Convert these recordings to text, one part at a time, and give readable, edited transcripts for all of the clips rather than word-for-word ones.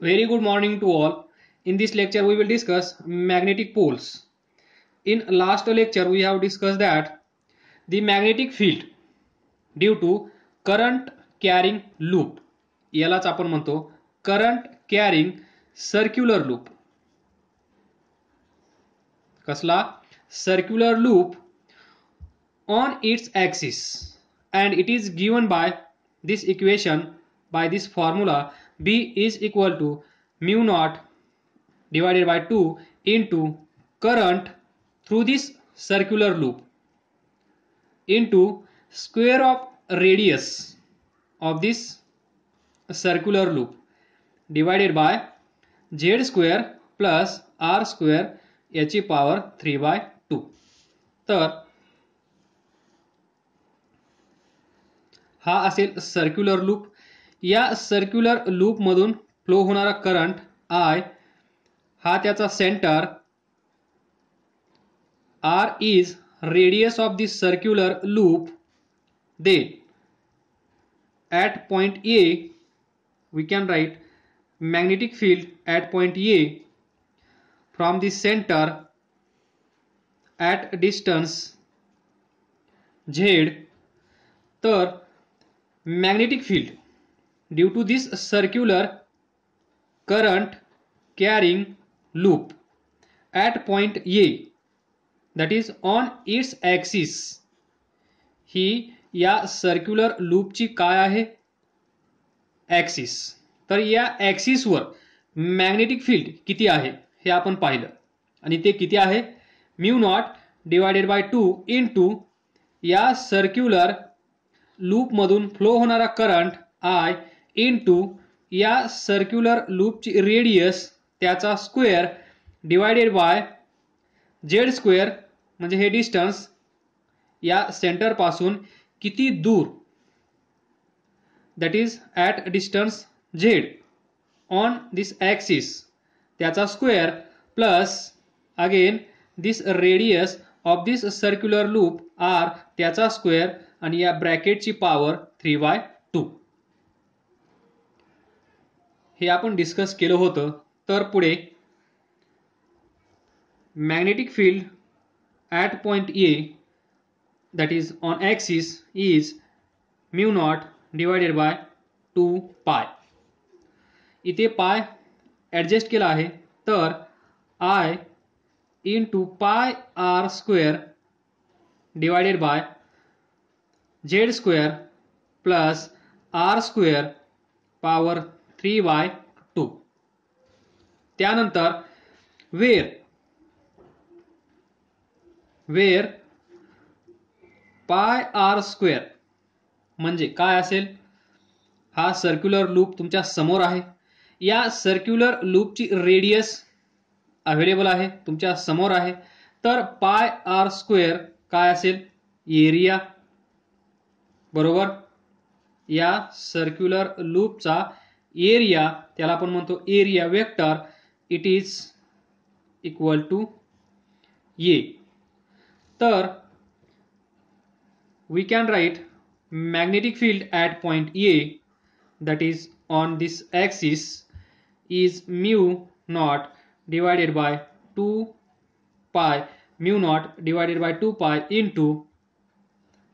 Very good morning to all. In this lecture, we will discuss magnetic poles. In last lecture, we have discussed that the magnetic field due to current carrying loop, यालाच आपण म्हणतो current carrying circular loop. कसला circular loop on its axis, and it is given by this equation, by this formula. B is equal to mu naught divided by 2 into current through this circular loop into square of radius of this circular loop divided by z square plus r square याची power 3/2. तर हा असेल circular loop. या circular loop मधून flow होणारा current I हा त्याचा centre, R is radius of this circular loop. Then at point A we can write magnetic field at point A from the center at distance Z. तर magnetic field due to this circular current carrying loop at point A, that is on its axis, ही या circular लूपची काय आहे, axis. तर या ॲक्सिसवर magnetic field किती आहे हे आपण पाहिलं, आणि ते किती आहे, mu naught divided by 2 into या सर्क्युलर लूपमधून फ्लो होणारा करंट I इंटू या सर्क्युलर लूपची रेडियस त्याचा square divided by z square, म्हणजे हे डिस्टन्स या सेंटर पासून किती दूर, that is at distance z on this axis, त्याचा square plus again this radius of this circular loop r त्याचा स्क्वेअर, आणि या ब्रॅकेटची पॉवर 3/2. हे आपण डिस्कस केलं होतं. तर पुढे magnetic field at point A, that is on axis, is mu naught divided by 2 pi. इथे पाय ॲडजस्ट केला आहे, तर I into pi r square divided by z square plus r square power 3/2. त्यानंतर वेअर पाय आर स्क्वेअर म्हणजे काय असेल, हा सर्क्युलर लूप तुमच्या समोर आहे. या सर्क्युलर लूपची रेडियस अवेलेबल आहे, तुमच्या समोर आहे. तर पाय आर स्क्वेअर काय असेल, एरिया, बरोबर. या सर्क्युलर लूपचा एरिया, त्याला आपण म्हणतो area vector, it is equal to A. तर we can write magnetic field at point A, that is on this axis, is mu naught divided by 2 pi, mu naught divided by 2 pi into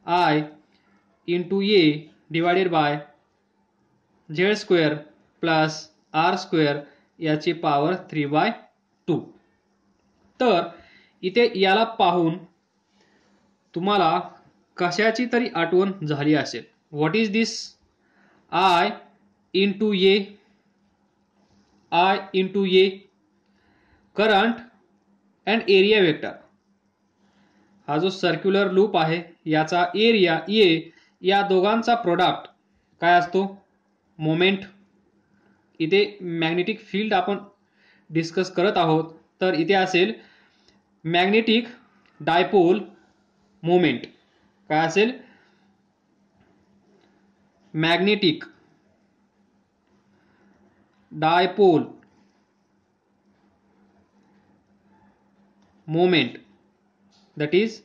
I into A divided by z square plus r square याची power 3/2. तर इथे याला पाहून तुम्हाला कशाची तरी आठवण झाली असेल. What is this, I into A, I into A, current and area vector. हा जो सर्क्युलर लूप आहे याचा एरिया ए, या दोघांचा प्रोडक्ट काय असतो, मोमेंट. इथे मॅग्नेटिक फील्ड आपण डिस्कस करत आहोत, तर इथे असेल मॅग्नेटिक डायपोल मोमेंट. काय असेल, magnetic dipole moment, that is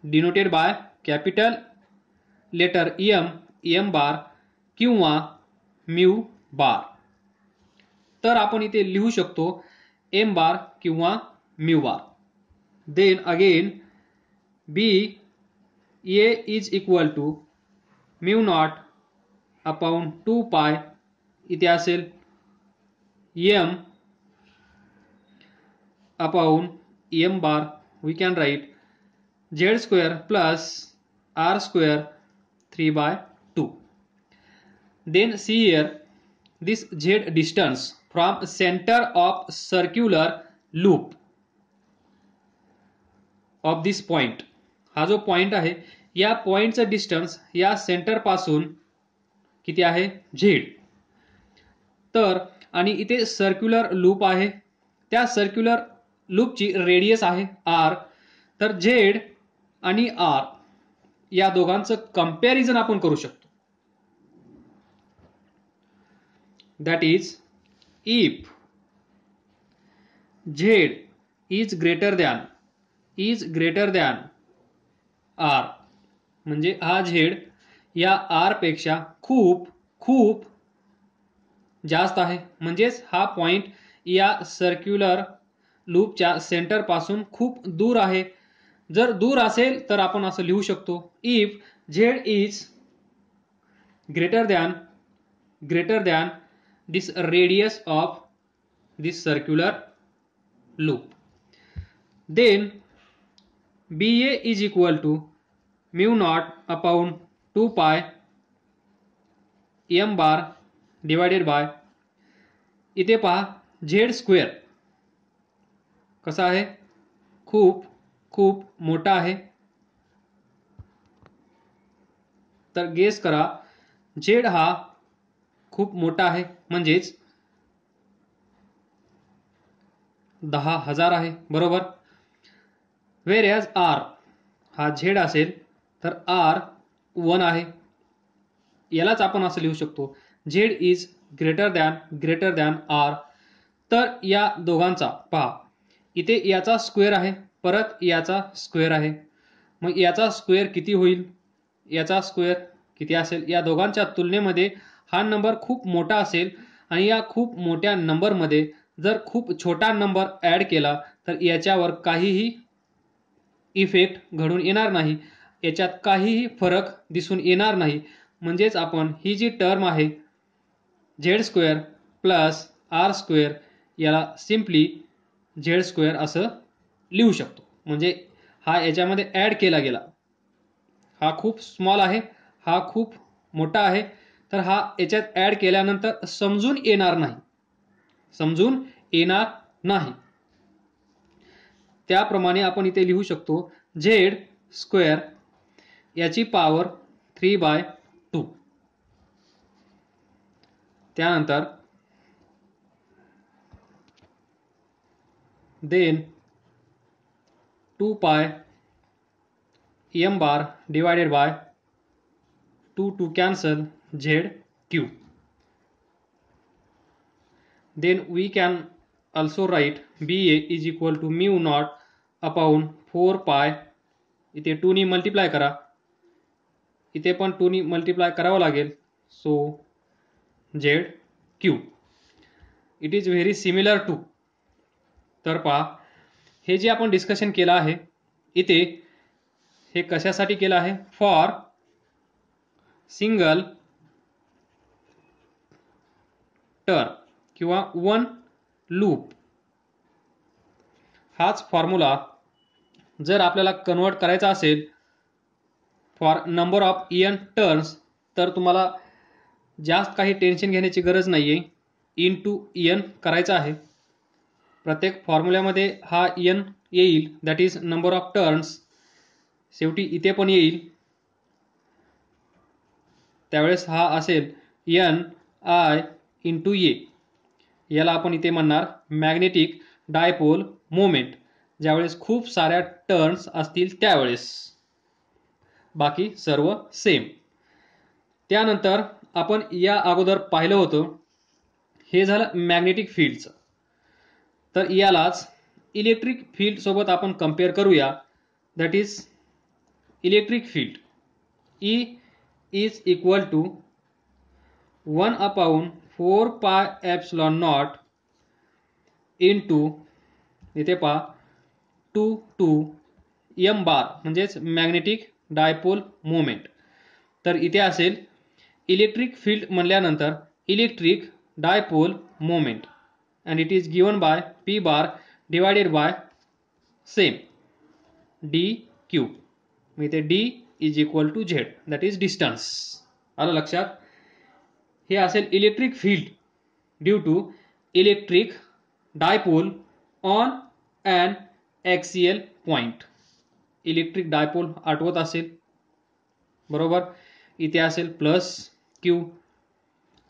denoted by capital letter M bar किंवा म्यू बार. तर आपण इथे लिहू शकतो m बार किंवा mu bar. Then again B A is equal to mu not upon 2 pi इथे असेल m अपॉन m bar we can write z square plus r square 3 by 2. Then see here this z distance from center of circular loop of this point. हा जो point आहे या पॉइंटचं distance या centre पासून किती आहे z. तर आणि इथे सर्क्युलर लूप आहे, त्या सर्क्युलर लूपची रेडियस आहे r. तर z आणि r या दोघांचं कंपॅरिझन आपण करू शकतो. That is if z is greater than r, म्हणजे हा z या r पेक्षा खूप खूप जास्त आहे, म्हणजेच हा पॉइंट या सर्क्युलर लूपच्या सेंटर पासून खूप दूर आहे. जर दूर असेल तर आपण असं लिहू शकतो if z is greater than this radius of this circular loop. Then BA is equal to mu not upon 2 pi m bar divided by, इथे पहा z स्क्वेअर कसा आहे, खूप खूप मोठा आहे. तर गेस करा z हा खूप मोठा आहे म्हणजेच 10,000 आहे, बरोबर. वेर ॲज r हा z असेल तर r 1 आहे. यालाच आपण असं लिहू शकतो z is greater than r. तर या दोघांचा पहा इथे याचा स्क्वेअर आहे, परत याचा स्क्वेअर आहे, मग याचा स्क्वेअर किती होईल, याचा स्क्वेअर किती असेल. या दोघांच्या तुलनेमध्ये हा नंबर खूप मोठा असेल आणि या खूप मोठ्या नंबरमध्ये जर खूप छोटा नंबर ॲड केला तर याच्यावर काहीही इफेक्ट घडून येणार नाही, याच्यात काहीही फरक दिसून येणार नाही. म्हणजेच आपण ही जी टर्म आहे z square plus r square याला सिम्पली z स्क्वेअर असं लिहू शकतो. म्हणजे हा याच्यामध्ये ॲड केला गेला, हा खूप स्मॉल आहे, हा खूप मोठा आहे, तर हा याच्यात ॲड केल्यानंतर समजून येणार नाही. त्याप्रमाणे आपण इथे लिहू शकतो z स्क्वेअर याची पॉवर 3/2. त्यानंतर then 2 pi m bar divided by 2 cancel z cube. Then we can also write BA is equal to mu naught upon 4 pi. इथे 2 नी मल्टिप्लाय करा, इथे पण 2 नी मल्टिप्लाय करावं लागेल. So z cube. It is very similar to. तर पहा हे जे आपण डिस्कशन केलं आहे इथे हे कशासाठी केलं आहे, फॉर सिंगल टर्म किंवा वन लूप. हाच फॉर्म्युला जर आपल्याला कन्वर्ट करायचा असेल for number of n turns तर तुम्हाला जास्त काही टेन्शन घेण्याची गरज नाहीये. इनटू n करायचा आहे. प्रत्येक फॉर्म्युल्यामध्ये हा n येईल, that is number of turns. शेवटी इथे पण येईल, त्यावेळेस हा असेल n I इंटू ए. याला आपण इथे म्हणणार मॅग्नेटिक डायपोल मोमेंट. ज्यावेळेस खूप साऱ्या टर्न्स असतील त्यावेळेस, बाकी सर्व सेम. त्यानंतर आपण या अगोदर पाहिलं होतं हे झालं मॅग्नेटिक फील्डचं. तर यालाच इलेक्ट्रिक फील्ड सोबत आपण कंपेअर करूया. That is electric field E is equal to 1/4 pi epsilon naught into इथे पहा 2 m बार म्हणजेच मॅग्नेटिक डायपोल मोमेंट. तर इथे असेल इलेक्ट्रिक फील्ड म्हणल्यानंतर electric dipole moment and it is given by p bar divided by same dq. इथे d is equal to z, that is distance. आलं लक्षात. हे असेल electric field due to electric dipole on an axial point. Electric dipole आठवत असेल बरोबर. इथे असेल प्लस क्यू,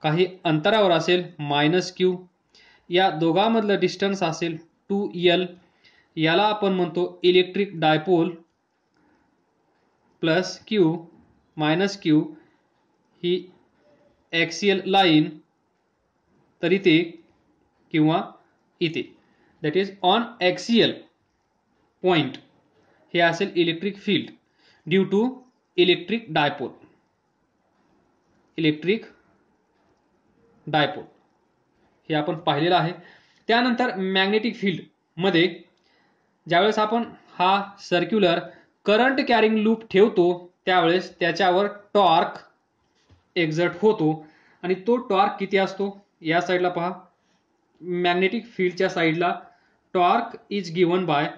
काही अंतरावर असेल मायनस क्यू, या दोघांमधलं डिस्टन्स असेल 2l. याला आपण म्हणतो electric dipole. Plus Q minus Q ही एक्सियल लाईन, तर इथे किंवा इथे, that is on axial point. हे असेल electric field due to electric dipole. Electric dipole हे आपण पाहिलेलं आहे. त्यानंतर मॅग्नेटिक फील्ड मध्ये ज्यावेळेस आपण हा सर्क्युलर करंट कॅरिंग लूप ठेवतो त्यावेळेस त्याच्यावर टॉर्क एक्झर्ट होतो. आणि तो टॉर्क किती असतो, या साईडला पहा, मॅग्नेटिक फील्डच्या साईडला torque is given by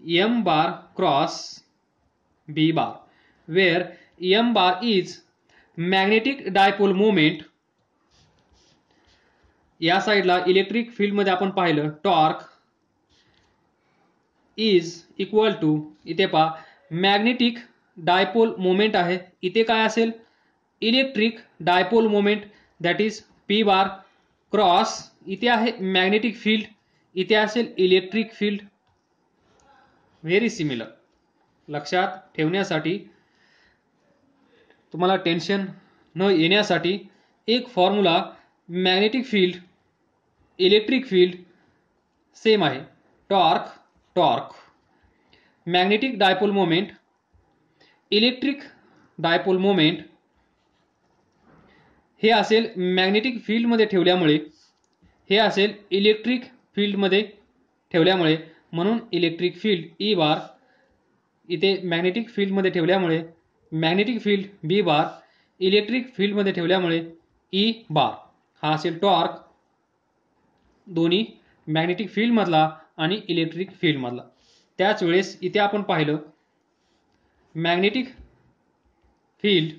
m bar cross b bar, where m bar is magnetic dipole moment. या साईडला इलेक्ट्रिक फील्ड मध्ये आपण पाहिलं टॉर्क इज इक्वल टू, इथे पहा मॅग्नेटिक डायपोल मोमेंट आहे. इथे काय असेल electric dipole moment, that is p bar cross, इथे आहे मॅग्नेटिक फील्ड, इथे असेल इलेक्ट्रिक फील्ड. Very similar. लक्षात ठेवण्यासाठी, तुम्हाला टेन्शन न येण्यासाठी एक formula, magnetic field electric field same आहे. Torque magnetic dipole moment electric dipole moment हे असेल मॅग्नेटिक फील्ड मध्ये ठेवल्यामुळे, हे असेल इलेक्ट्रिक फील्ड मध्ये ठेवल्यामुळे, म्हणून इलेक्ट्रिक फील्ड ई बार, इथे मॅग्नेटिक फील्ड मध्ये ठेवल्यामुळे magnetic field B bar, electric field मध्ये ठेवल्यामुळे ई बार. हा असेल टॉर्क दोन्ही मॅग्नेटिक फील्ड मधला आणि इलेक्ट्रिक फील्ड मधला. त्याच वेळेस इथे आपण पाहिलं मॅग्नेटिक फील्ड,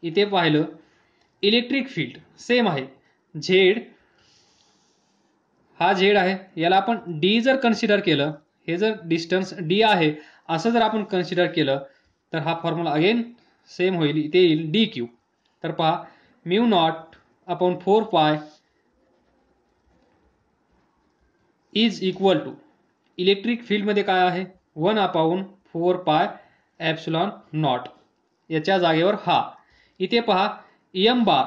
इथे पाहिलं इलेक्ट्रिक फील्ड सेम आहे. झेड हा झेड आहे, याला आपण डी जर कन्सिडर केलं, हे जर डिस्टन्स डी आहे असं जर आपण कन्सिडर केलं तर हा फॉर्म्युला अगेन सेम होईल. इथे येईल डी क्यू. तर पहा mu not upon 4 pi is equal to, electric field मध्ये काय आहे 1/4 पाय एप्सिलॉन नॉट, याच्या जागेवर हा. इथे पहा m bar,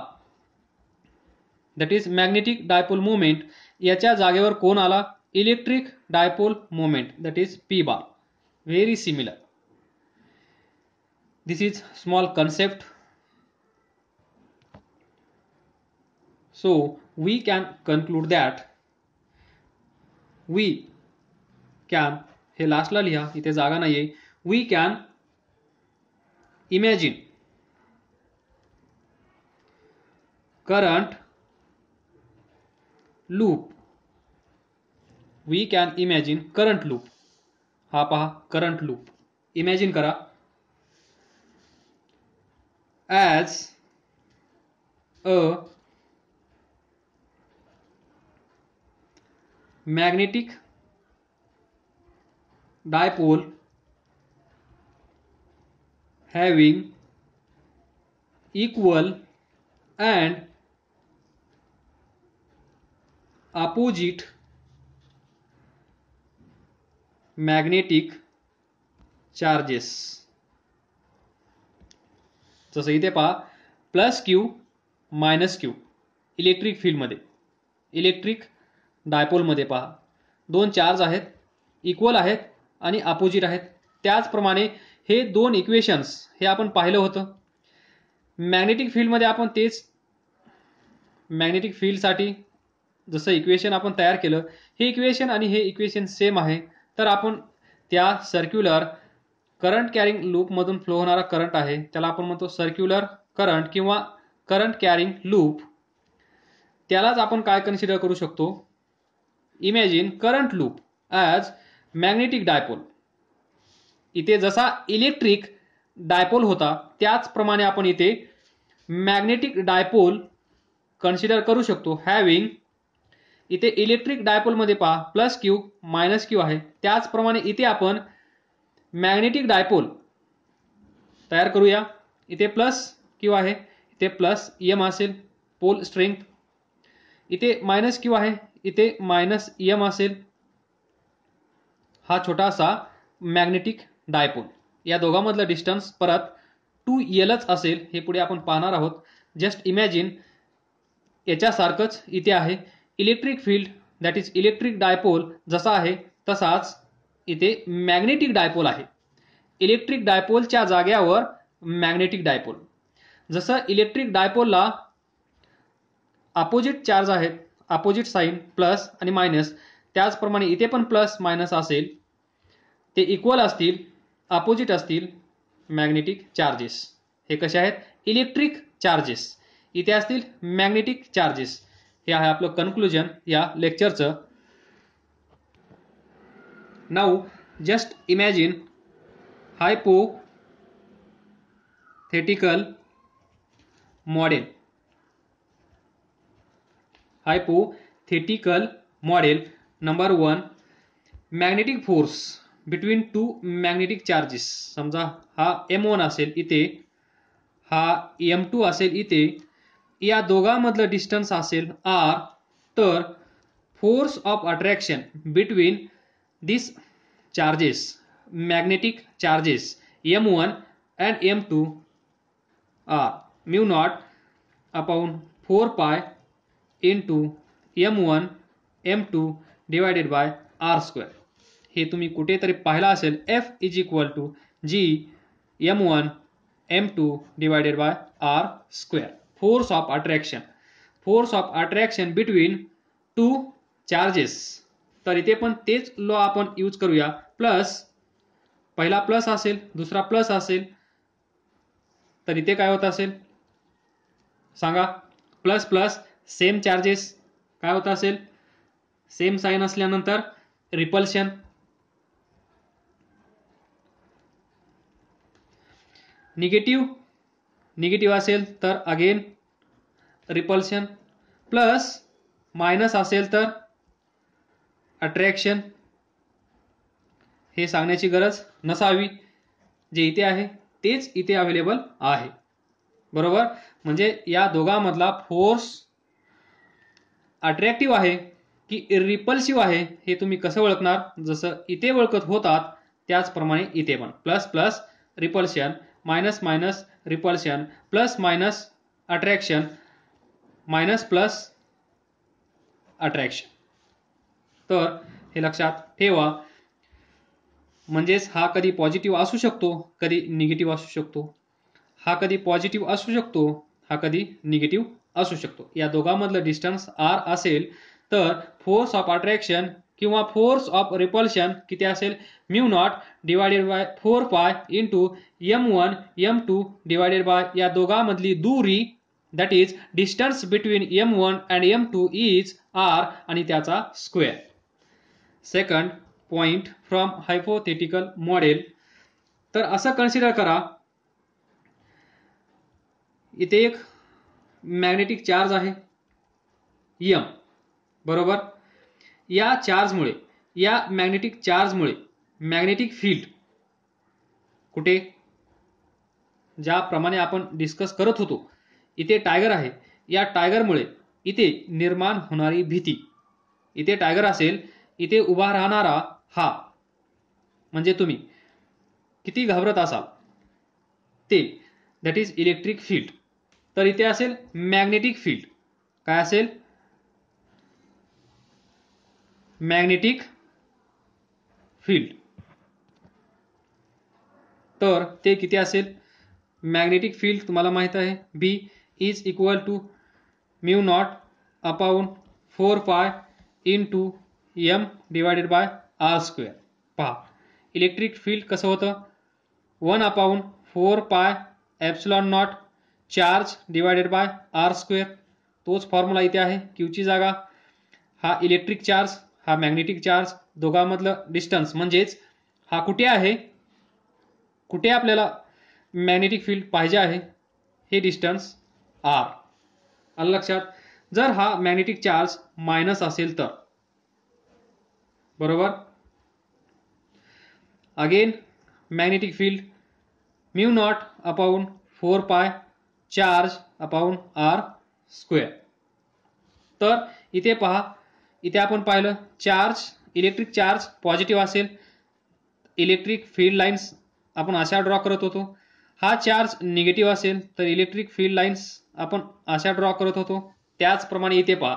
that is magnetic dipole moment, याच्या जागेवर कोण आला electric dipole moment, that is p bar. Very similar. This is small concept. So we can conclude that we can, हे लास्टला लिहा, इथे जागा नाहीये, we can imagine current loop. We can imagine current loop. हा पहा करंट लूप इमॅजिन करा as a magnetic dipole having equal and opposite magnetic charges. जसं इथे पहा plus Q minus Q electric field मध्ये, इलेक्ट्रिक डायपोल मध्ये पहा दोन चार्ज आहेत, इक्वल आहेत आणि अपोजिट आहेत. त्याचप्रमाणे हे दोन इक्वेशन्स हे आपण पाहिलं होतं. मॅग्नेटिक फील्ड मध्ये आपण तेच, मॅग्नेटिक फील्ड साठी जसं इक्वेशन आपण तयार केलं, हे इक्वेशन आणि हे इक्वेशन सेम आहे, तर आपण त्या सर्क्युलर करंट कॅरिंग लूपमधून फ्लो होणारा करंट आहे त्याला आपण म्हणतो सर्क्युलर करंट किंवा करंट कॅरिंग लूप. त्यालाच आपण काय कन्सिडर करू शकतो, imagine current loop as magnetic dipole. इथे जसा इलेक्ट्रिक डायपोल होता त्याचप्रमाणे आपण इथे मॅग्नेटिक डायपोल कन्सिडर करू शकतो. हॅविंग इथे इलेक्ट्रिक डायपोलमध्ये पहा प्लस क्यू मायनस क्यू आहे, त्याचप्रमाणे इथे आपण मॅग्नेटिक डायपोल तयार करूया. इथे प्लस क्यू आहे, इथे प्लस एम असेल पोल स्ट्रेंथ, इथे मायनस क्यू आहे, इथे मायनस एम असेल. हा छोटासा मॅग्नेटिक डायपोल. या दोघांमधलं डिस्टन्स परत 2Lच असेल, हे पुढे आपण पाहणार आहोत. जस्ट इमॅजिन याच्यासारखंच इथे आहे electric field that is electric dipole जसा आहे तसाच इथे मॅग्नेटिक डायपोल आहे. इलेक्ट्रिक डायपोलच्या जाग्यावर मॅग्नेटिक डायपोल. जसं इलेक्ट्रिक डायपोलला अपोजिट चार्ज आहेत, अपोजिट साइन प्लस आणि मायनस, त्याचप्रमाणे इथे पण प्लस मायनस असेल, ते इक्वल असतील, अपोजिट असतील मॅग्नेटिक चार्जेस. हे कसे आहेत, इलेक्ट्रिक चार्जेस. इथे असतील मॅग्नेटिक चार्जेस. हे आहे आपलं कन्क्लुजन या लेक्चरचं. Now just imagine hypothetical model. Hypothetical model number 1, magnetic force between two magnetic charges. समजा हा M1 असेल इथे, हा M2 असेल इथे, या दोघांमधलं डिस्टन्स असेल R, तर force of attraction between this charges, magnetic charges M1 and M2 are mu naught upon 4 pi into M1 M2 divided by R square. हे तुम्ही कुठेतरी पाहिलं असेल, F is equal to G M1 M2 divided by R square. Force of attraction, force of attraction between two charges. तर इथे पण तेच law आपण यूज करूया. प्लस पहिला प्लस असेल, दुसरा प्लस असेल, तर इथे काय होत असेल सांगा, प्लस प्लस सेम चार्जेस काय होत असेल, सेम साइन असल्यानंतर रिपल्शन. निगेटिव्ह असेल तर अगेन रिपल्शन, प्लस मायनस असेल तर अट्रॅक्शन. हे सांगण्याची गरज नसावी, जे इथे आहे तेच इथे अवेलेबल आहे. बरोबर, म्हणजे या दोघांमधला फोर्स अट्रॅक्टिव्ह आहे की रिपल्सिव्ह आहे हे तुम्ही कसं ओळखणार, जसं इथे ओळखत होतात त्याचप्रमाणे इथे पण plus plus repulsion, minus minus repulsion, plus minus attraction, minus plus attraction. तर हे लक्षात ठेवा. म्हणजेच हा कधी पॉझिटिव्ह असू शकतो, कधी निगेटिव्ह असू शकतो. हा कधी पॉझिटिव्ह असू शकतो, हा कधी निगेटिव्ह असू शकतो. या दोघांमधलं डिस्टन्स R असेल तर फोर्स ऑफ अट्रॅक्शन किंवा फोर्स ऑफ रिपल्शन किती असेल, mu naught divided bye 4 pi into M1 M2 divided by या दोघांमधली दूरी that is distance between M1 and M2 is R आणि त्याचा square. Second point from hypothetical model. तर असं consider करा, इथे एक मॅग्नेटिक चार्ज आहे M, बरोबर. या चार्जमुळे, या मॅग्नेटिक चार्जमुळे मॅग्नेटिक फील्ड कुठे, ज्याप्रमाणे आपण डिस्कस करत होतो, इथे टायगर आहे, या टायगरमुळे इथे निर्माण होणारी भीती. इथे टायगर असेल, इथे उभा राहणारा हा, म्हणजे तुम्ही किती घाबरत असाल ते, दॅट इज इलेक्ट्रिक फील्ड. तर इथे असेल मॅग्नेटिक फील्ड. काय असेल, मॅग्नेटिक फील्ड. तर ते किती असेल, मॅग्नेटिक फील्ड तुम्हाला माहित आहे B is equal to mu not upon 4 pi into M divided by R square. पहा इलेक्ट्रिक फील्ड कसं होतं 1/4 pi epsilon not charge divided by R square. तोच फॉर्म्युला इथे आहे. क्यूची जागा हा इलेक्ट्रिक चार्ज हा मॅग्नेटिक चार्ज दोघांमधलं डिस्टन्स म्हणजेच हा कुठे आहे कुठे आपल्याला मॅग्नेटिक फील्ड पाहिजे आहे हे डिस्टन्स आर. आलं लक्षात. जर हा मॅग्नेटिक चार्ज मायनस असेल तर बरोबर again magnetic field mu not upon 4 पाय चार्ज अपॉन आर स्क्वेअर. तर इथे पहा इथे आपण पाहिलं चार्ज इलेक्ट्रिक चार्ज पॉझिटिव्ह असेल इलेक्ट्रिक फील्ड लाईन्स आपण अशा ड्रॉ करत होतो. हा चार्ज निगेटिव्ह असेल तर इलेक्ट्रिक फील्ड लाईन्स आपण अशा ड्रॉ करत होतो. त्याचप्रमाणे इथे पहा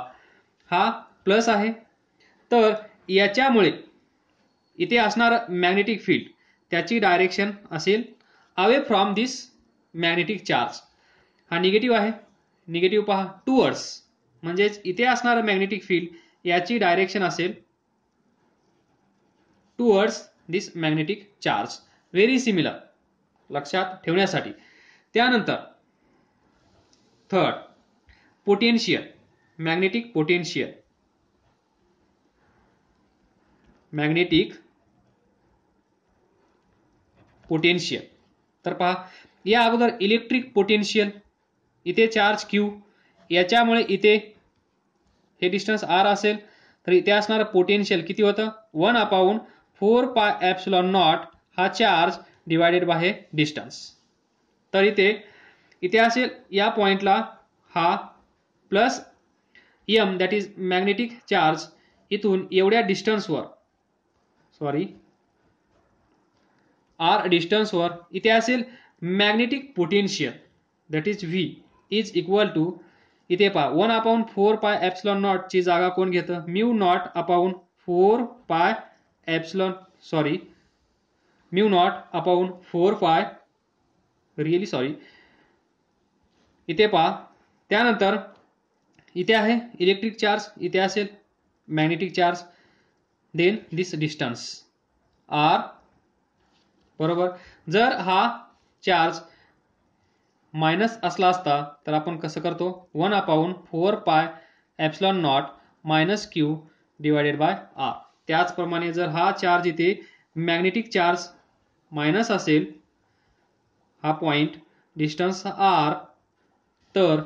हा प्लस आहे तर याच्यामुळे इथे असणारं मॅग्नेटिक फील्ड त्याची डायरेक्शन असेल away from this magnetic charge. हा निगेटिव्ह आहे निगेटिव्ह पहा टुवर्ड्स म्हणजेच इथे असणारं मॅग्नेटिक फील्ड याची डायरेक्शन असेल टुवर्ड्स दिस मॅग्नेटिक चार्ज. व्हेरी सिमिलर लक्षात ठेवण्यासाठी. त्यानंतर third potential magnetic potential magnetic potential. तर पहा या अगोदर इलेक्ट्रिक पोटेन्शियल इथे चार्ज क्यू याच्यामुळे इथे हे डिस्टन्स आर असेल तर इथे असणारं पोटेन्शियल किती होतं 1/4 पाय एप्सिलॉन नॉट हा चार्ज डिवायडेड बाय हे डिस्टन्स. तर इथे असेल या पॉइंटला हा plus M that is magnetic charge इथून एवढ्या डिस्टन्सवर आर डिस्टन्सवर इथे असेल magnetic potential that is V is equal to इथे पहा 1/4 पाय एप्सिलॉन नॉट ची जागा कोण घेतं mu not upon 4 pi epsilon mu not upon 4 पाय रिअली इथे पहा. त्यानंतर इथे आहे इलेक्ट्रिक चार्ज इथे असेल मॅग्नेटिक चार्ज देन दिस डिस्टन्स आर बरोबर. जर हा चार्ज मायनस असला असता तर आपण कसं करतो 1/4 pi epsilon naught minus Q divided by R. त्याचप्रमाणे जर हा चार्ज इथे मॅग्नेटिक चार्ज मायनस असेल हा पॉइंट डिस्टन्स आर तर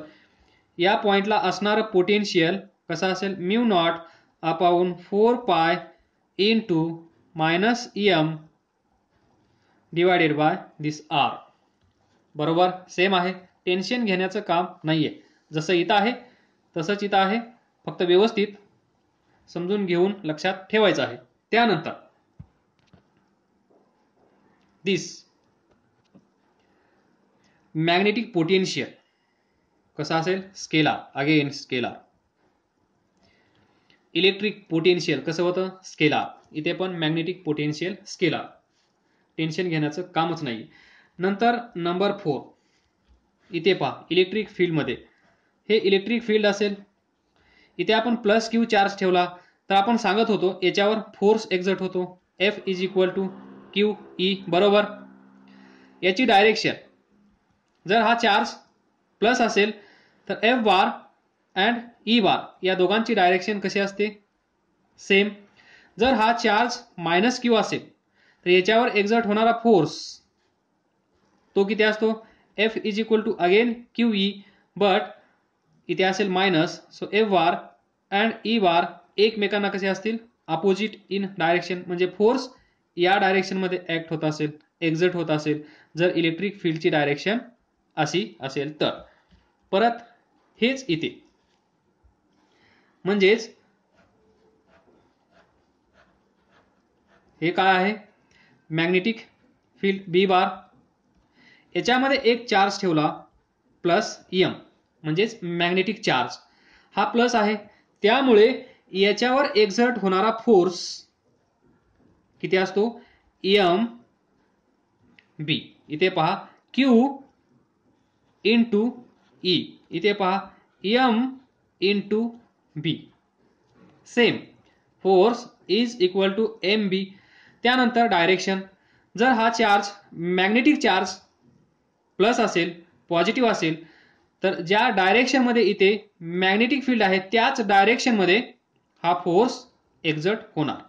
या पॉइंटला असणारं पोटेन्शियल कसं असेल mu not upon 4 pi into minus M divided by this R. बरोबर सेम आहे. टेन्शन घेण्याचं काम नाहीये. जसं इथं आहे तसंच इथं आहे फक्त व्यवस्थित समजून घेऊन लक्षात ठेवायचं आहे. त्यानंतर दिस मॅग्नेटिक पोटेन्शियल कसं असेल scalar again scalar. Electric potential कसं होतं स्केलार. इथे पण मॅग्नेटिक पोटेन्शियल स्केलार. टेन्शन घेण्याचं कामच नाही. नंतर नंबर 4 इथे पहा इलेक्ट्रिक फील्ड मध्ये हे इलेक्ट्रिक फील्ड असेल इथे आपण प्लस क्यू चार्ज ठेवला तर आपण सांगत होतो याच्यावर फोर्स एक्झर्ट होतो F is equal to Q E बरोबर. याची डायरेक्शन जर हा चार्ज प्लस असेल तर F बार अँड ई बार या दोघांची डायरेक्शन कशी असते सेम. जर हा चार्ज मायनस क्यू असेल तर याच्यावर एक्झर्ट होणारा फोर्स तो किती असतो F is equal to again Q E but इथे असेल मायनस. So F bar and E bar एकमेकांना कसे असतील अपोजिट इन डायरेक्शन म्हणजे फोर्स या डायरेक्शन मध्ये ऍक्ट होत असेल एक्झर्ट होत असेल जर इलेक्ट्रिक फील्डची डायरेक्शन अशी असेल तर. परत हेच इथे म्हणजेच हे काय आहे मॅग्नेटिक फील्ड बी बार याच्यामध्ये एक चार्ज ठेवला प्लस एम म्हणजेच मॅग्नेटिक चार्ज हा प्लस आहे त्यामुळे याच्यावर एक्झर्ट होणारा फोर्स किती असतो एम बी. इथे पहा क्यू इंटू ई इथे पहा M into B same force is equal to M B. त्यानंतर डायरेक्शन, जर हा चार्ज मॅग्नेटिक चार्ज प्लस असेल, पॉझिटिव्ह असेल, तर ज्या डायरेक्शनमध्ये इथे मॅग्नेटिक फील्ड आहे त्याच डायरेक्शनमध्ये हा फोर्स एक्झर्ट होणार.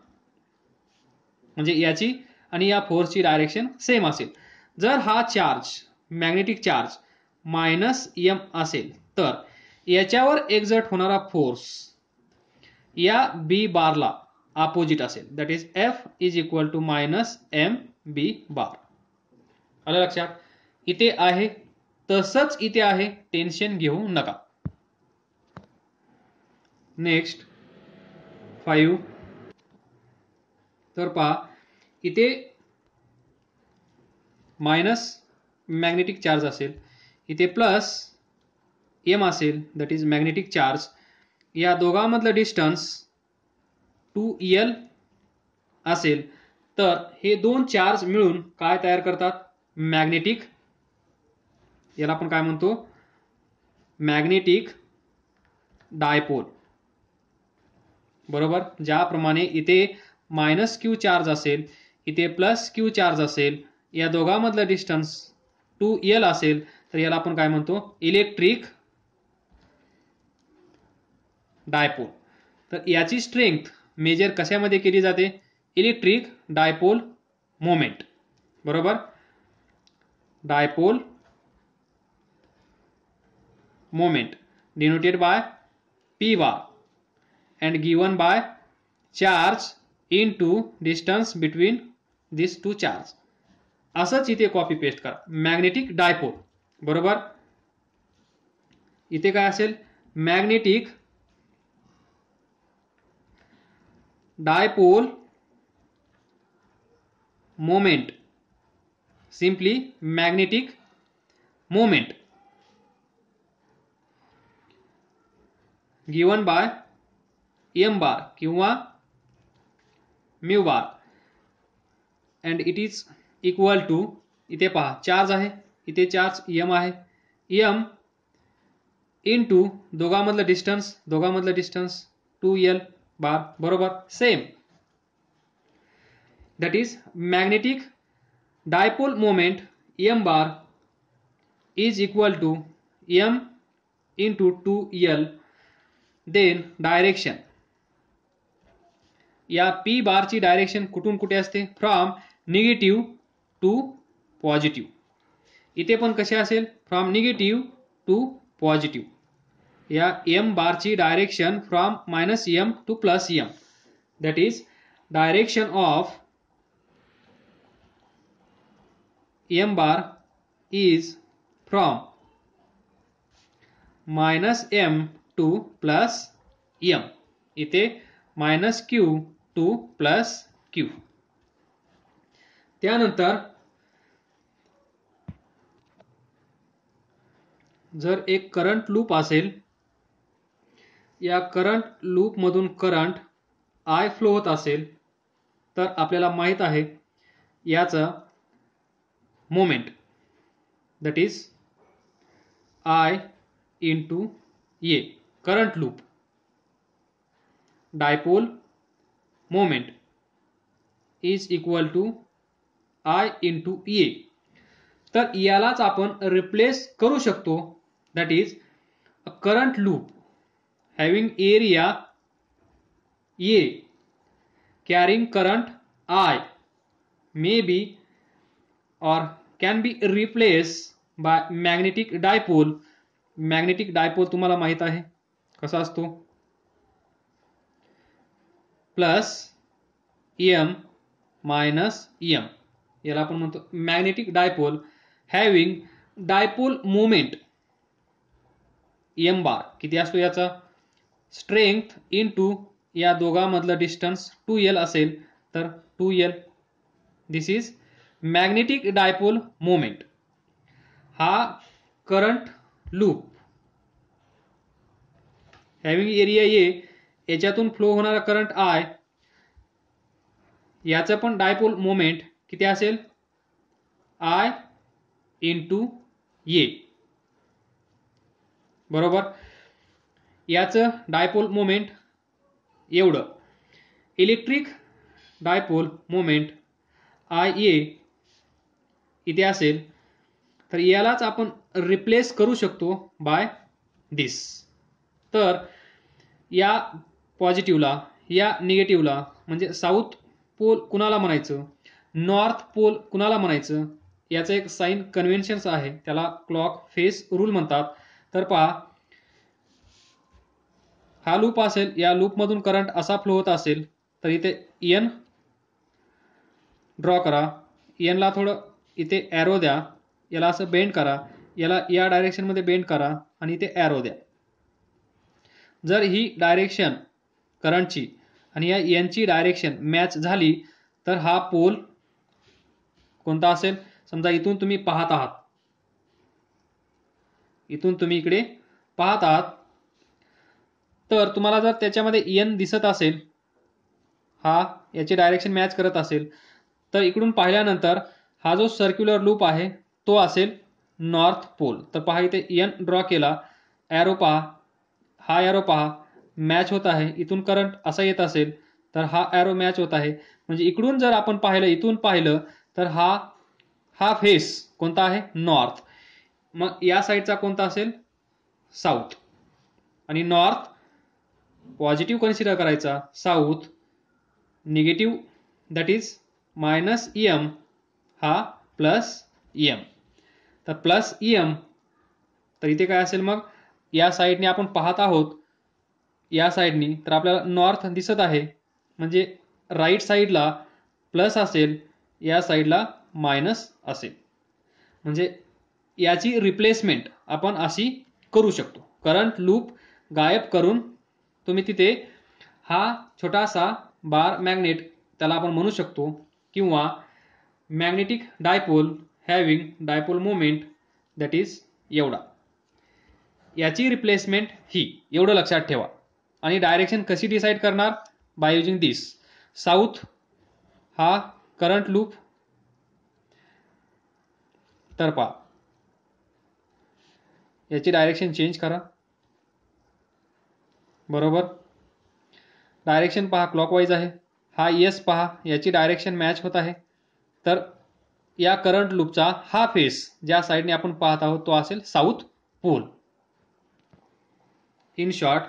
म्हणजे याची आणि या फोर्सची डायरेक्शन सेम असेल. जर हा charge magnetic charge minus M असेल तर याच्यावर एक्झर्ट होणारा फोर्स या बी बारला अपोजिट असेल. That is F is equal to minus M B bar. आलं लक्षात? इथे आहे तसंच इथे आहे, टेन्शन घेऊ नका. नेक्स्ट 5. तर पहा इथे मायनस मॅग्नेटिक चार्ज असेल, इथे प्लस एम असेल, दॅट इज मॅग्नेटिक चार्ज. या दोघांमधलं डिस्टन्स 2l असेल, तर हे दोन चार्ज मिळून काय तयार करतात? मॅग्नेटिक, याला आपण काय म्हणतो? Magnetic dipole. बरोबर. ज्याप्रमाणे इथे मायनस क्यू चार्ज असेल, इथे प्लस क्यू चार्ज असेल, या दोघांमधलं डिस्टन्स 2l असेल, तर याला आपण काय म्हणतो? Electric dipole. तर याची स्ट्रेंथ मेजर कशामध्ये केली जाते? Electric dipole moment. बरोबर. Dipole moment denoted by p bar and given by charge into distance between these two charge. असंच इथे कॉपी पेस्ट करा. Magnetic dipole. बरोबर. इथे काय असेल? Magnetic dipole moment, simply magnetic moment given by M bar किंवा mu bar and it is equal to, इथे पहा चार्ज आहे, इथे चार्ज एम आहे, एम इंटू दोघांमधलं डिस्टन्स 2l बार. बरोबर. Same. That is magnetic dipole moment M bar is equal to M into 2l. Then direction, या P बारची direction कुठून कुठे असते? From negative to positive. इथे पण कसे असेल? From negative to positive. या एम बारची direction from minus M to plus M. That is direction of M bar is from minus M to plus M. इथे minus Q to plus Q. त्यानंतर जर एक करंट लूप असेल, या current loop मधून current I flow होत असेल, तर आपल्याला माहित आहे याचं moment, that is I into A. Current loop dipole moment is equal to I into A. तर यालाच आपण रिप्लेस करू शकतो. That is a current loop having area A carrying current I may be or can be replaced by magnetic dipole. Magnetic dipole तुम्हाला माहित आहे कसा असतो? Plus M minus M. याला आपण म्हणतो magnetic dipole having dipole moment M bar. किती असतो याचा? स्ट्रेंथ इंटू या दोघांमधलं डिस्टन्स 2l असेल, तर 2l. This is magnetic dipole moment. हा current loop having area A, याच्यातून फ्लो होणारा करंट आय, याचं पण डायपोल मोमेंट किती असेल? आय इंटू ए. बरोबर. याचं डायपोल मोमेंट एवढं. इलेक्ट्रिक डायपोल मोमेंट IA इथे असेल तर यालाच आपण रिप्लेस करू शकतो बाय दिस. तर या पॉझिटिव्हला या निगेटिव्हला म्हणजे साऊथ पोल कुणाला म्हणायचं, नॉर्थ पोल कुणाला म्हणायचं, याचं एक साइन कन्व्हेन्शन्स आहे, त्याला क्लॉक फेस रूल म्हणतात. तर पहा, हा लूप असेल, या लूपमधून करंट असा फ्लो होत असेल तर इथे एन ड्रॉ करा, एनला थोडं इथे ॲरो द्या, याला असं बेंड करा, याला या डायरेक्शनमध्ये बेंड करा आणि इथे ॲरो द्या. जर ही डायरेक्शन करंटची आणि या एनची डायरेक्शन मॅच झाली तर हा पोल कोणता असेल, समजा इथून तुम्ही पाहत आहात, इथून तुम्ही इकडे पाहत आहात, तर तुम्हाला जर त्याच्यामध्ये एन दिसत असेल, हा याची डायरेक्शन मॅच करत असेल, तर इकडून पाहिल्यानंतर हा जो सर्क्युलर लूप आहे तो असेल नॉर्थ पोल. तर पहा इथे एन ड्रॉ केला, ॲरो पहा, हा ॲरो पहा मॅच होत आहे, इथून करंट असा येत असेल तर हा ॲरो मॅच होत आहे. म्हणजे इकडून जर आपण पाहिलं, इथून पाहिलं तर हा फेस कोणता आहे, नॉर्थ. मग या साईडचा कोणता असेल, साऊथ. आणि नॉर्थ पॉझिटिव्ह कन्सिडर करायचा, south negative that is -em हा +em. तर +em तर इथे काय असेल, मग या साईडने आपण पाहत आहोत, या साईडनी तर आपल्याला नॉर्थ दिसत आहे, म्हणजे राईट साईडला प्लस असेल, या साईडला मायनस असेल. म्हणजे याची रिप्लेसमेंट आपण अशी करू शकतो. करंट लूप गायब करून तुम्ही तिथे हा छोटासा बार मॅग्नेट त्याला आपण म्हणू शकतो, किंवा magnetic dipole having dipole moment that is एवढा. याची रिप्लेसमेंट ही, एवढं लक्षात ठेवा. आणि डायरेक्शन कशी डिसाईड करणार, बाय युजिंग दिस. साऊथ हा करंट लूप, तर पहा याची डायरेक्शन चेंज करा, बरोबर. डायरेक्शन पहा क्लॉकवाईज आहे, हा एस पहा याची डायरेक्शन मॅच होत आहे. तर या करंट लूपचा हा फेस ज्या साईडने आपण पाहत आहोत तो असेल south pole. In short,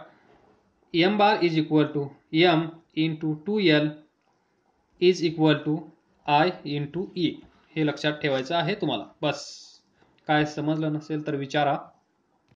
m bar is equal to m into 2l is equal to I into E. हे लक्षात ठेवायचं आहे तुम्हाला. बस, काय समजलं नसेल तर विचारा.